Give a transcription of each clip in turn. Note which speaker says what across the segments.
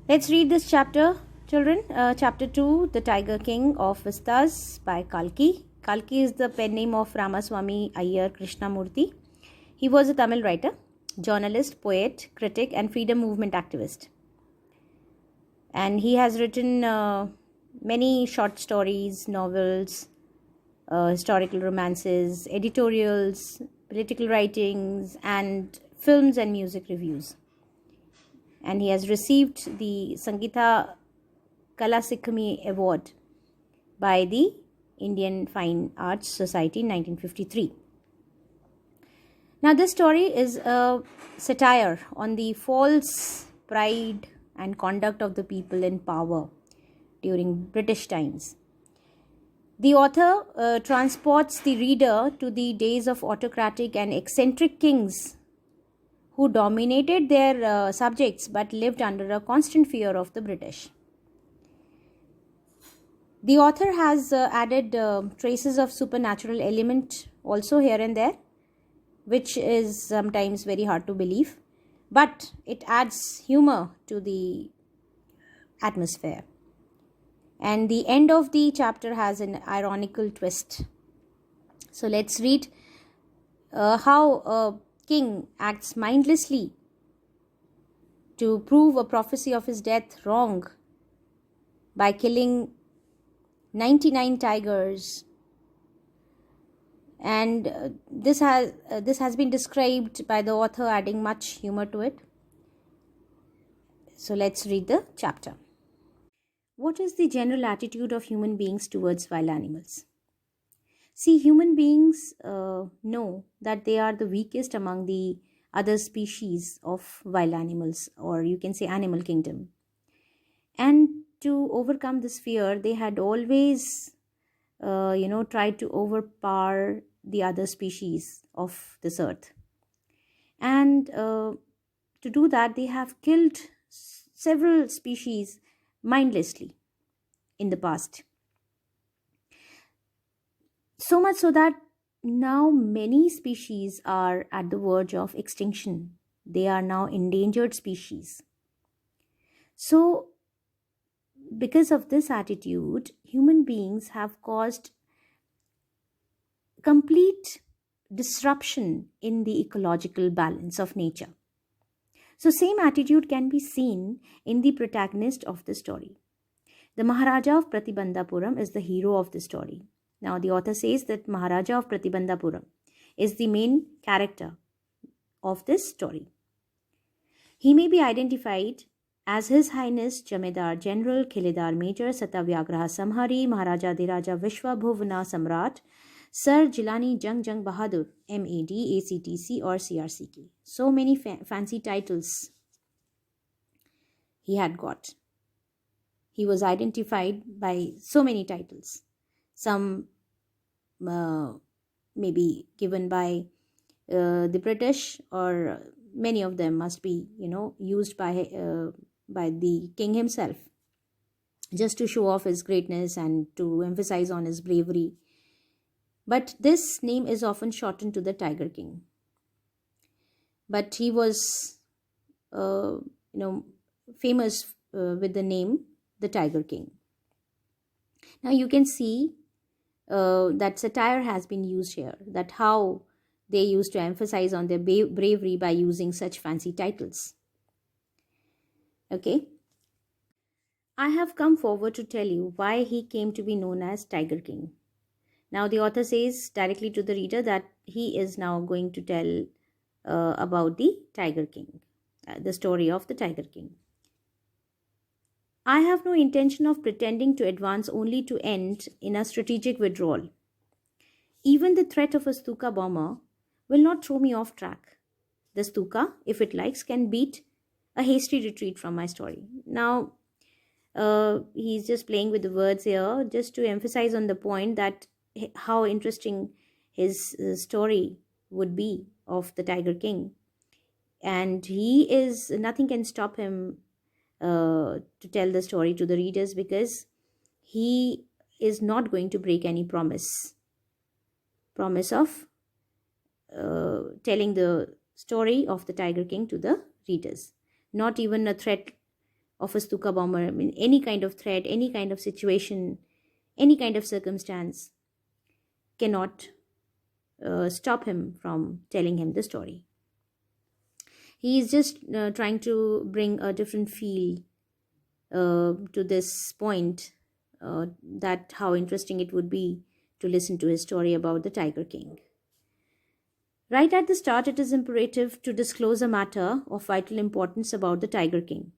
Speaker 1: Let's read this chapter, children. Chapter 2, The Tiger King of Vistas by Kalki. Kalki is the pen name of Ramaswamy Iyer Krishnamurthy. He was a Tamil writer, journalist, poet, critic, and freedom movement activist. And he has written many short stories, novels, historical romances, editorials, political writings, and films and music reviews. And he has received the Sangeeta Kalasikami Award by the Indian Fine Arts Society in 1953. Now, this story is a satire on the false pride and conduct of the people in power during British times. The author transports the reader to the days of autocratic and eccentric kings who dominated their subjects but lived under a constant fear of the British. The author has added traces of supernatural element also here and there, which is sometimes very hard to believe, but it adds humor to the atmosphere. And the end of the chapter has an ironical twist. So let's read how a king acts mindlessly to prove a prophecy of his death wrong by killing 99 tigers. And this has been described by the author, adding much humor to it. So let's read the chapter. What is the general attitude of human beings towards wild animals? See, human beings know that they are the weakest among the other species of wild animals, or you can say animal kingdom. And to overcome this fear, they had always, tried to overpower the other species of this earth. And to do that, they have killed several species mindlessly in the past. So much so that now many species are at the verge of extinction. They are now endangered species. So, because of this attitude, human beings have caused complete disruption in the ecological balance of nature. So, same attitude can be seen in the protagonist of the story. The Maharaja of Pratibandhapuram is the hero of the story. Now, the author says that Maharaja of Pratibandhapuram is the main character of this story. He may be identified as His Highness Jamedar General Khilidar Major Satavyagraha Samhari Maharaja Diraja Vishwa Bhuvana Samrat Sir Jilani Jung Jung Bahadur MAD ACTC or CRCK. So many fancy titles he had got. He was identified by so many titles. Some maybe given by the British, or many of them must be, used by the king himself, just to show off his greatness and to emphasize on his bravery. But this name is often shortened to the Tiger King. But he was, famous with the name the Tiger King. Now you can see that satire has been used here, that how they used to emphasize on their bravery by using such fancy titles. Okay. I have come forward to tell you why he came to be known as Tiger King. Now the author says directly to the reader that he is now going to tell about the Tiger King, the story of the Tiger King. I have no intention of pretending to advance only to end in a strategic withdrawal. Even the threat of a Stuka bomber will not throw me off track. The Stuka, if it likes, can beat a hasty retreat from my story. Now, he's just playing with the words here just to emphasize on the point that how interesting his story would be of the Tiger King. And nothing can stop him to tell the story to the readers, because he is not going to break any promise of telling the story of the Tiger King to the readers. Not even a threat of a Stuka bomber. I mean, any kind of threat, any kind of situation, any kind of circumstance cannot stop him from telling him the story. He is just trying to bring a different feel to this point, that how interesting it would be to listen to his story about the Tiger King. Right at the start, it is imperative to disclose a matter of vital importance about the Tiger King.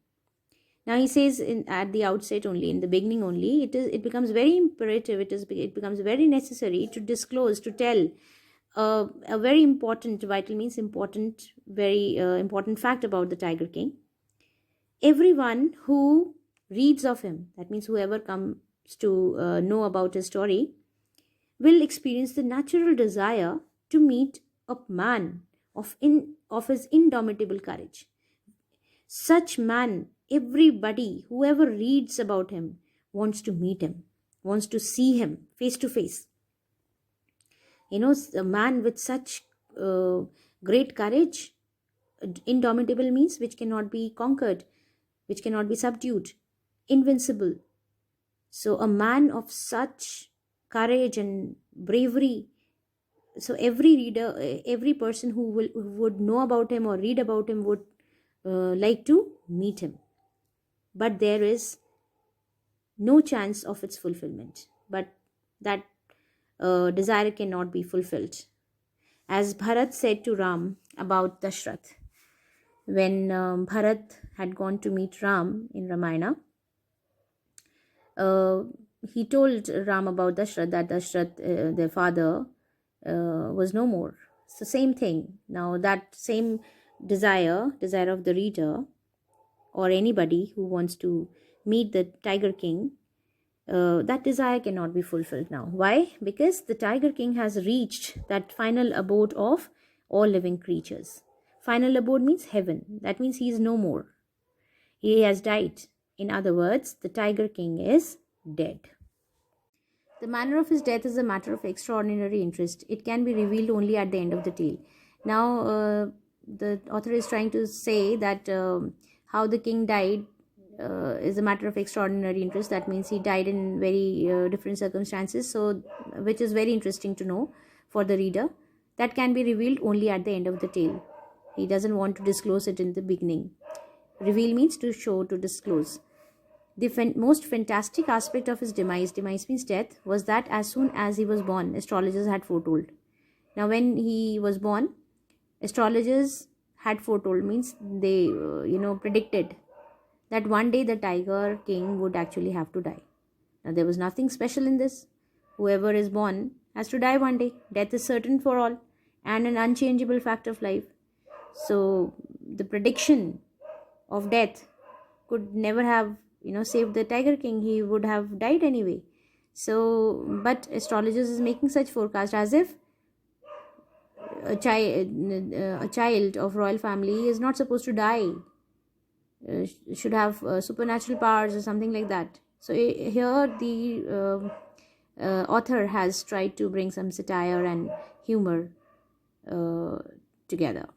Speaker 1: Now he says at the outset only, in the beginning only, it becomes very imperative, it becomes very necessary to disclose, to tell a very important, vital means important, very important fact about the Tiger King. Everyone who reads of him, that means whoever comes to know about his story, will experience the natural desire to meet a man of his indomitable courage. Such man, everybody, whoever reads about him, wants to meet him, wants to see him face to face. A man with such great courage, indomitable means which cannot be conquered, which cannot be subdued, invincible. So a man of such courage and bravery, so every reader, every person who would know about him or read about him would like to meet him. But there is no chance of its fulfillment. But that desire cannot be fulfilled. As Bharat said to Ram about Dashrath, when Bharat had gone to meet Ram in Ramayana, he told Ram about Dashrath, that Dashrath, their father, was no more. So same thing. Now that same desire of the reader or anybody who wants to meet the Tiger King, that desire cannot be fulfilled now. Why? Because the Tiger King has reached that final abode of all living creatures. Final abode means heaven. That means he is no more. He has died. In other words, the Tiger King is dead. The manner of his death is a matter of extraordinary interest. It can be revealed only at the end of the tale. Now, the author is trying to say that how the king died is a matter of extraordinary interest. That means he died in very different circumstances, so which is very interesting to know for the reader. That can be revealed only at the end of the tale. He doesn't want to disclose it in the beginning. Reveal means to show, to disclose. The most fantastic aspect of his demise means death, was that as soon as he was born, astrologers had foretold. Now when he was born, astrologers had foretold, means they predicted that one day the Tiger King would actually have to die. Now there was nothing special in this. Whoever is born has to die one day. Death is certain for all and an unchangeable fact of life. So the prediction of death could never have saved the Tiger King. He would have died anyway. So but astrologers is making such forecast as if a child of royal family is not supposed to die, should have supernatural powers or something like that. So here the author has tried to bring some satire and humor together.